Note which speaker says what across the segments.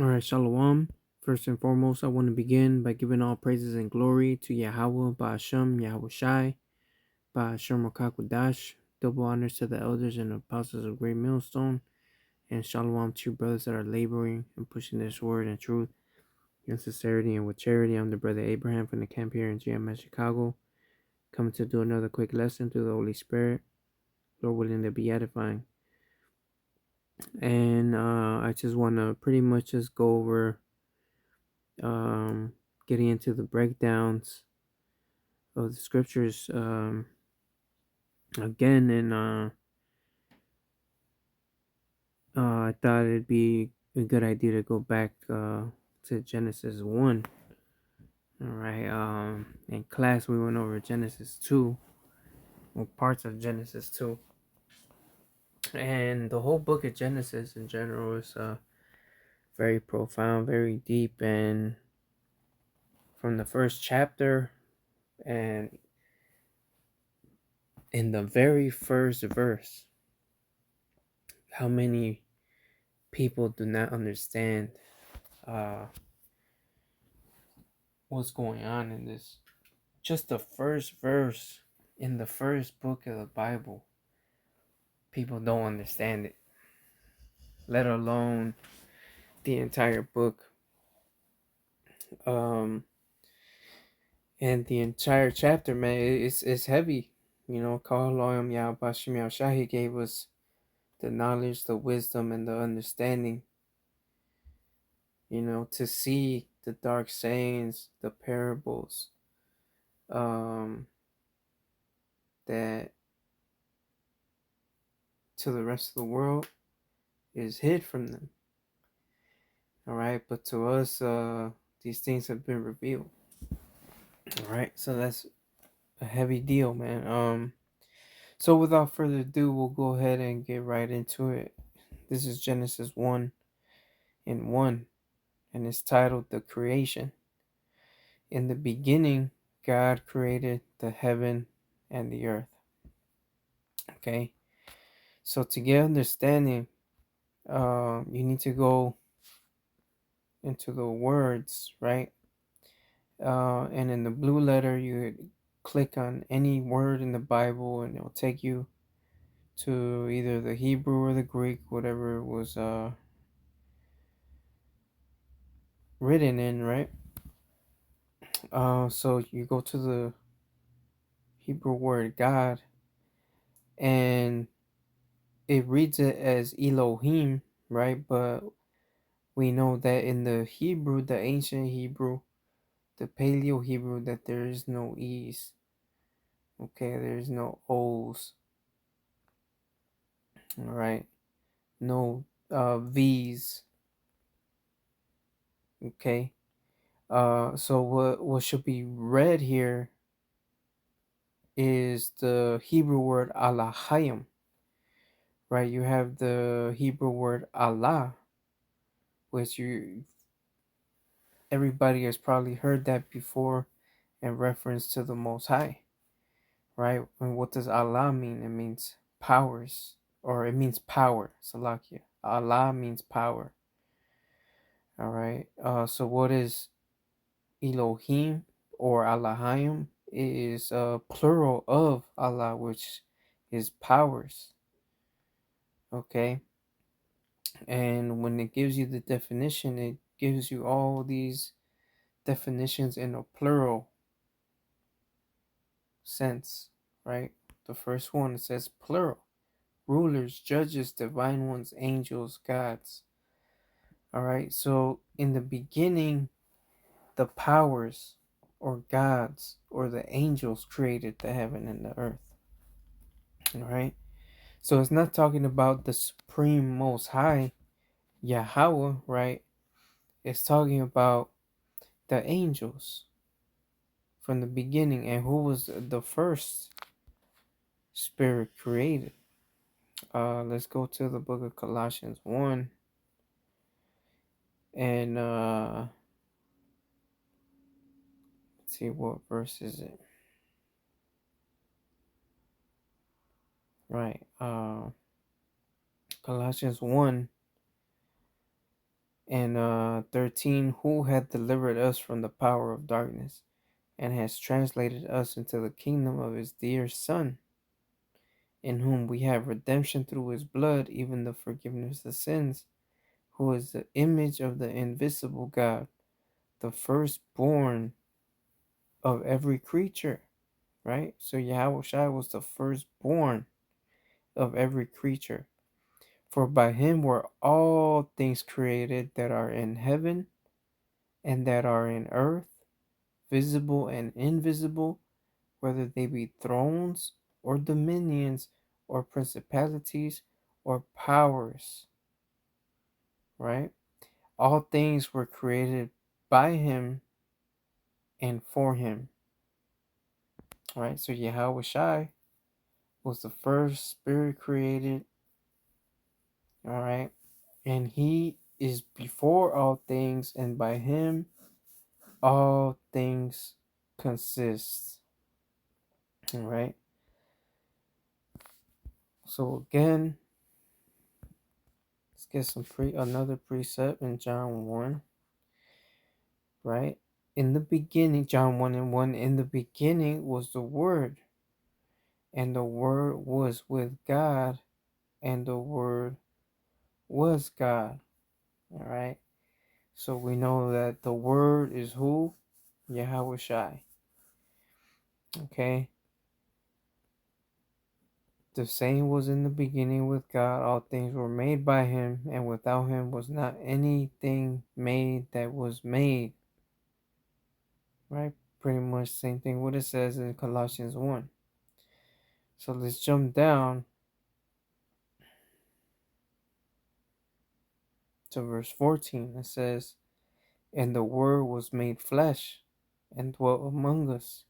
Speaker 1: All right, Shalom. First and foremost, I want to begin by giving all praises and glory to Yahweh, Ba'ashem, Yahweh Shai, Ba'ashem Rakakwadash. Double honors to the elders and apostles of Great Millstone, and Shalom to you brothers that are laboring and pushing this word and truth in sincerity and with charity. I'm the brother Abraham from the camp here in GMS, Chicago, coming to do another quick lesson through the Holy Spirit, Lord willing to be edifying. And I just want to pretty much just go over getting into the breakdowns of the scriptures again, and I thought it'd be a good idea to go back to Genesis 1. All right. In class we went over Genesis 2, or parts of Genesis 2, and the whole book of Genesis in general is very profound, very deep, and from the first chapter and in the very first verse, how many people do not understand uh, what's going on in this. Just the first verse in the first book of the Bible, people don't understand it, let alone the entire book. And the entire chapter, man, it's heavy. You know, Kahalayam Yahbashim Yahshahi gave us the knowledge, the wisdom, and the understanding, you know, to see the dark sayings, the parables, that to the rest of the world is hid from them. All right, but to us, these things have been revealed. All right, so that's a heavy deal, man. So without further ado, we'll go ahead and get right into it. This is Genesis 1 and 1, and it's titled The Creation. In the beginning, God created the heaven and the earth. Okay, so to get understanding, you need to go into the words, right? And in the blue letter, you click on any word in the Bible, and it'll take you to either the Hebrew or the Greek, whatever was written in, right? So you go to the Hebrew word God, and it reads it as Elohim, right? But we know that in the Hebrew, the ancient Hebrew, the Paleo Hebrew, that there is no E's. Okay, there's no O's. All right, no V's. Okay. So what should be read here is the Hebrew word Alahayim, right? You have the Hebrew word Allah, which everybody has probably heard that before in reference to the Most High, right? And what does Allah mean? It means powers, or it means power. Salakia. Allah means power. All right. So what is Elohim or Allahayim? Is a plural of Allah, which is powers. Okay. And when it gives you the definition, it gives you all these definitions in a plural sense, right? The first one, it says plural: rulers, judges, divine ones, angels, gods. All right, so in the beginning, the powers or gods or the angels created the heaven and the earth. All right, so it's not talking about the supreme most high Yahweh, right? It's talking about the angels from the beginning. And who was the first spirit created? Let's go to the book of Colossians 1, and let's see, what verse is it? Right. Colossians 1 And 13, who hath delivered us from the power of darkness and has translated us into the kingdom of his dear Son, in whom we have redemption through his blood, even the forgiveness of sins, who is the image of the invisible God, the firstborn of every creature, right? So Yahweh Shai was the firstborn of every creature. For by him were all things created that are in heaven and that are in earth, visible and invisible, whether they be thrones or dominions or principalities or powers, right? All things were created by him and for him, right? So Yahweh Shai was the first spirit created, all right? And he is before all things, and by him all things consist, all right? So again, let's get another precept in John 1, right? In the beginning, John 1 and 1, in the beginning was the Word, and the Word was with God, and the Word was God. All right. So we know that the Word is who? Yahweh Shai. Okay. The same was in the beginning with God. All things were made by him, and without him was not anything made that was made. Right? Pretty much same thing what it says in Colossians 1. So let's jump down to verse 14. It says, and the Word was made flesh and dwelt among us,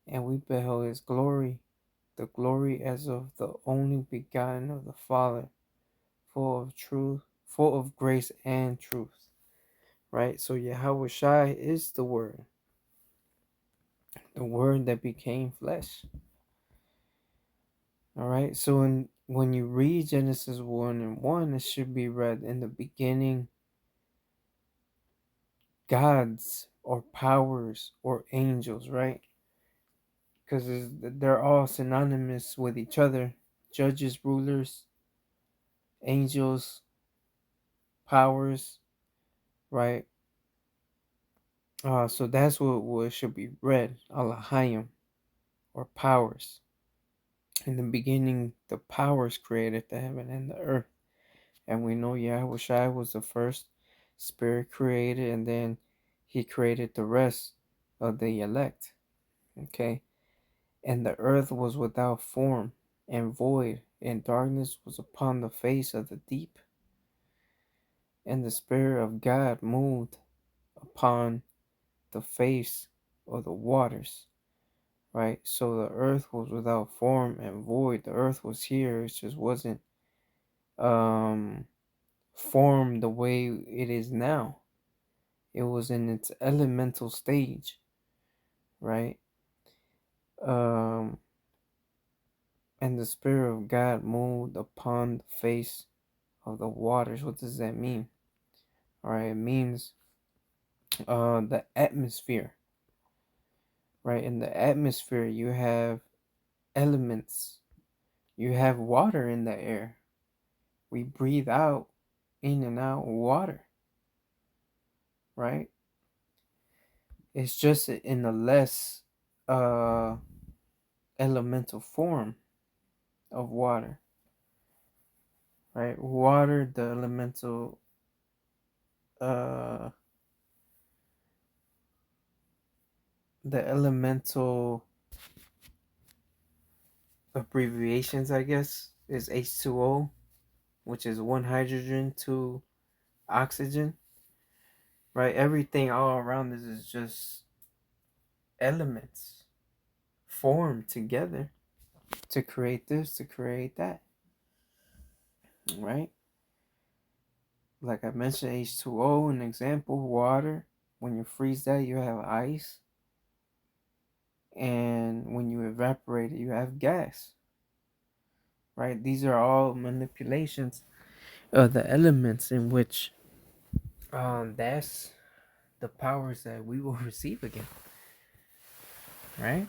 Speaker 1: and we beheld his glory, the glory as of the only begotten of the Father, full of truth, full of grace and truth. Right? So Yahweh Shai is the Word that became flesh. All right. So when you read Genesis 1 and 1, it should be read in the beginning, gods or powers or angels, right? Because they're all synonymous with each other. Judges, rulers, angels, powers, right? So that's what should be read, Alahayim, or powers. In the beginning, the powers created the heaven and the earth. And we know Yahweh Shai was the first spirit created, and then he created the rest of the elect. Okay? And the earth was without form and void, and darkness was upon the face of the deep. And the Spirit of God moved upon the face of the waters. Right? So the earth was without form and void. The earth was here, it just wasn't formed the way it is now. It was in its elemental stage, right? Um, and the Spirit of God moved upon the face of the waters. What does that mean? All right, it means the atmosphere, right? In the atmosphere, you have elements. You have water in the air. We breathe out, in and out water, right? It's just in a less elemental form of water, right? Water, uh the elemental abbreviations, I guess, is H2O, which is one hydrogen, two oxygen, right? Everything all around us is just elements formed together to create this, to create that, right? Like I mentioned, H2O, an example, water. When you freeze that, you have ice. And when you evaporate it, you have gas, right? These are all manipulations of the elements in which that's the powers that we will receive again, right?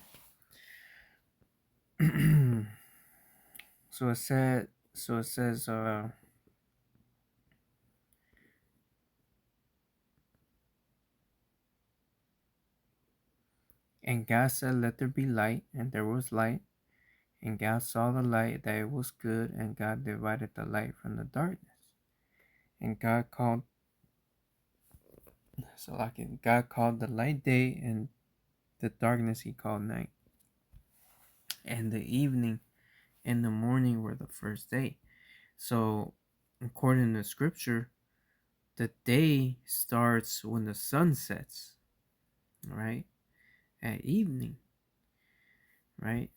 Speaker 1: So it said. So it says. And God said, "Let there be light," and there was light. And God saw the light that it was good, and God divided the light from the darkness. And God called the light day, and the darkness He called night. And the evening and the morning were the first day. So, according to Scripture, the day starts when the sun sets, right? At evening, right?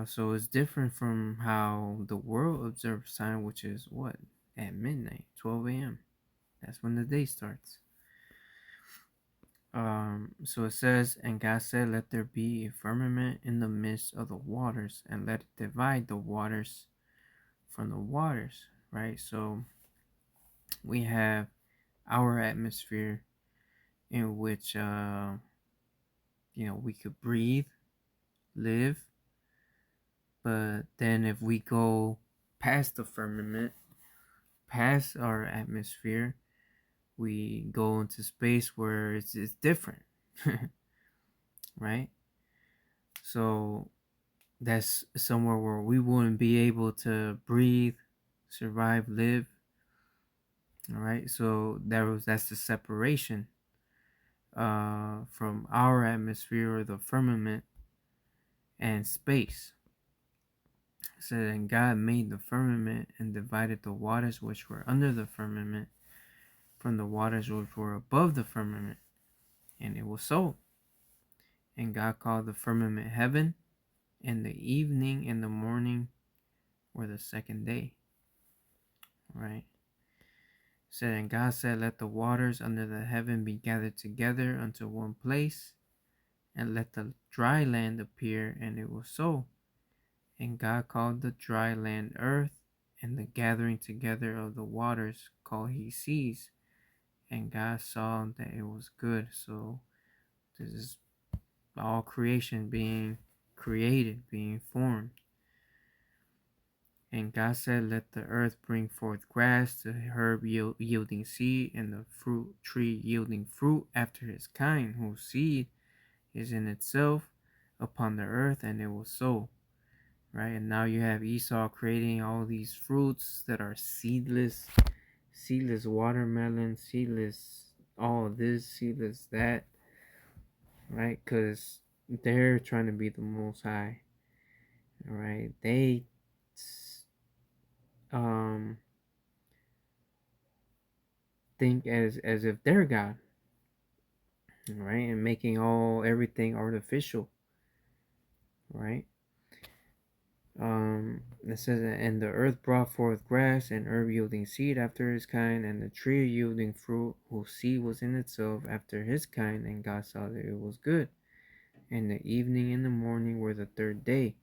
Speaker 1: So it's different from how the world observes time, which is what? At midnight, 12 a.m. That's when the day starts. So it says, and God said, "Let there be a firmament in the midst of the waters, and let it divide the waters from the waters," right? So we have our atmosphere in which, we could breathe, live, but then if we go past the firmament, past our atmosphere, we go into space where it's different, right? So that's somewhere where we wouldn't be able to breathe, survive, live. All right, so that's the separation from our atmosphere or the firmament and space. So then God made the firmament and divided the waters which were under the firmament from the waters which were above the firmament, and it was so. And God called the firmament heaven, and the evening and the morning were the second day. Right? Said, and God said, "Let the waters under the heaven be gathered together unto one place, and let the dry land appear." And it was so. And God called the dry land earth, and the gathering together of the waters called He seas. And God saw that it was good. So this is all creation being created, being formed. And God said, "Let the earth bring forth grass, the herb yielding seed, and the fruit tree yielding fruit after his kind, whose seed is in itself upon the earth." And it was so. Right? And now you have Esau creating all these fruits that are seedless, seedless watermelon, seedless all this, seedless that, right? Because they're trying to be the most high, right? They um think as if they're God, right? And making everything artificial, right? It says, "And the earth brought forth grass, and herb yielding seed after his kind, and the tree yielding fruit, whose seed was in itself after his kind. And God saw that it was good. And the evening and the morning were the third day.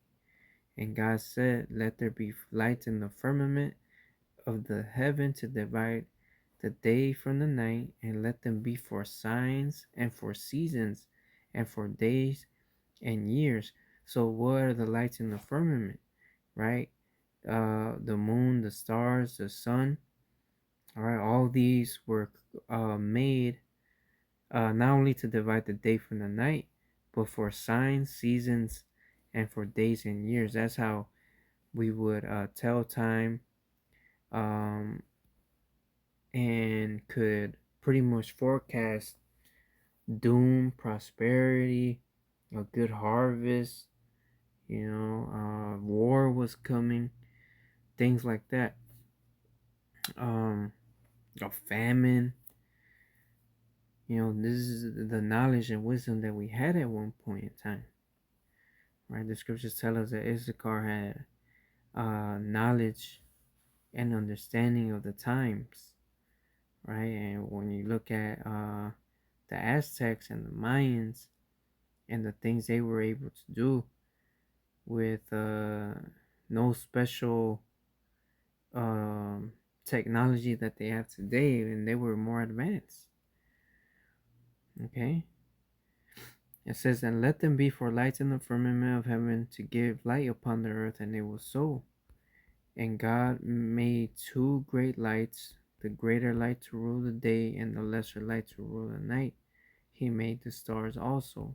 Speaker 1: And God said, Let there be lights in the firmament of the heaven to divide the day from the night, and let them be for signs and for seasons and for days and years." So what are the lights in the firmament, right? The moon, the stars, the sun. All right, all these were made not only to divide the day from the night, but for signs, seasons, and for days and years. That's how we would tell time, um, and could pretty much forecast doom, prosperity, a good harvest. War was coming, things like that. A famine. This is the knowledge and wisdom that we had at one point in time, right? The scriptures tell us that Issachar had knowledge and understanding of the times, right? And when you look at the Aztecs and the Mayans and the things they were able to do with no special um, technology that they have today, and they were more advanced, Okay. It says, and let them be for lights in the firmament of heaven to give light upon the earth, and it was so. And God made two great lights, the greater light to rule the day, and the lesser light to rule the night. He made the stars also.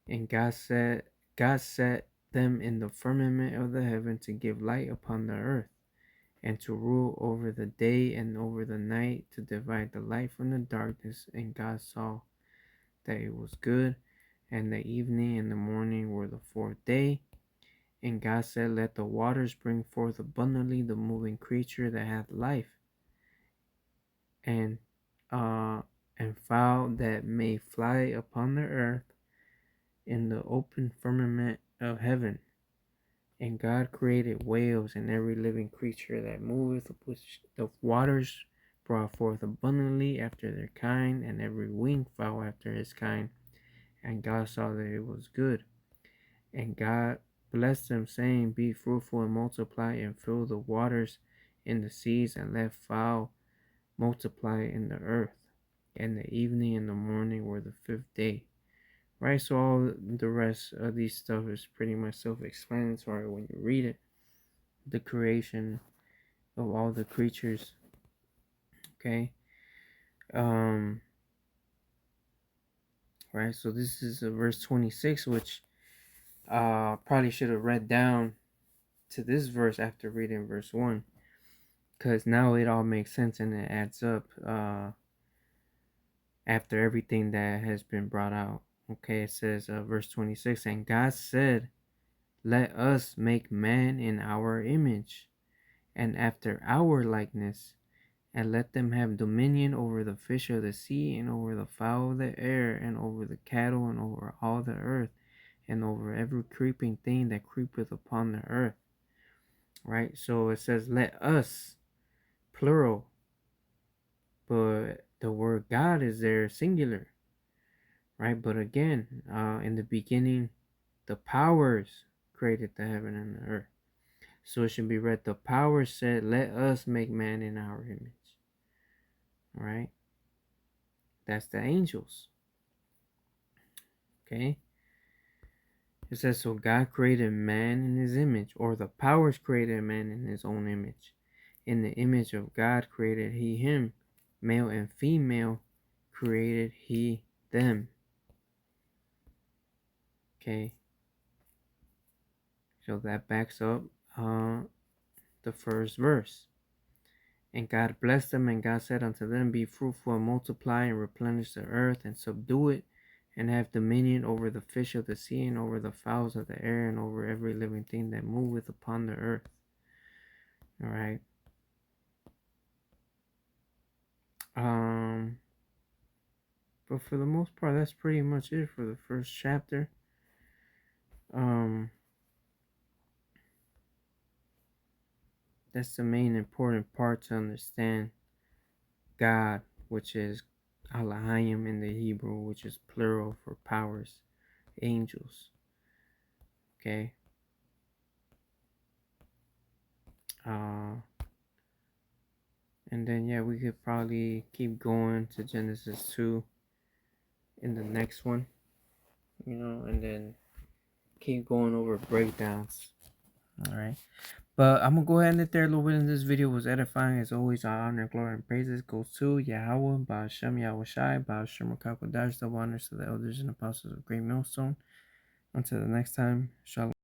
Speaker 1: And God set them in the firmament of the heaven to give light upon the earth, and to rule over the day and over the night, to divide the light from the darkness. And God saw that it was good, and the evening and the morning were the fourth day. And God said, let the waters bring forth abundantly the moving creature that hath life, and fowl that may fly upon the earth in the open firmament of heaven. And God created whales and every living creature that moveth, which the waters brought forth abundantly after their kind, and every winged fowl after his kind. And God saw that it was good. And God blessed them, saying, be fruitful and multiply, and fill the waters in the seas, and let fowl multiply in the earth. And the evening and the morning were the fifth day. Right, so all the rest of these stuff is pretty much self-explanatory when you read it. The creation of all the creatures. Okay. Right, so this is verse 26, which probably should have read down to this verse after reading verse 1, because now it all makes sense and it adds up after everything that has been brought out. Okay, it says verse 26, and God said, let us make man in our image, and after our likeness, and let them have dominion over the fish of the sea, and over the fowl of the air, and over the cattle, and over all the earth, and over every creeping thing that creepeth upon the earth. Right, so it says let us, plural, but the word God is there, singular. Right, but again, in the beginning, the powers created the heaven and the earth. So it should be read, the power said, let us make man in our image. Right? That's the angels. Okay? It says, so God created man in his image, or the powers created man in his own image. In the image of God created he him. Male and female created he them. Okay? So that backs up the first verse. And God blessed them, and God said unto them, be fruitful and multiply, and replenish the earth, and subdue it, and have dominion over the fish of the sea, and over the fowls of the air, and over every living thing that moveth upon the earth. Alright. But for the most part, that's pretty much it for the first chapter. That's the main important part to understand God, which is Elohim in the Hebrew, which is plural for powers, angels. Okay. And then yeah, we could probably keep going to Genesis 2 in the next one, and then keep going over breakdowns. Alright. But I'm gonna go ahead and let there a little bit. In this video was edifying. As always, all honor, glory, and praises goes to Yahweh, Ba'ashem Yahushai, Ba'ashem Rakakodash, double honors to the elders and apostles of Great Millstone. Until the next time, Shalom.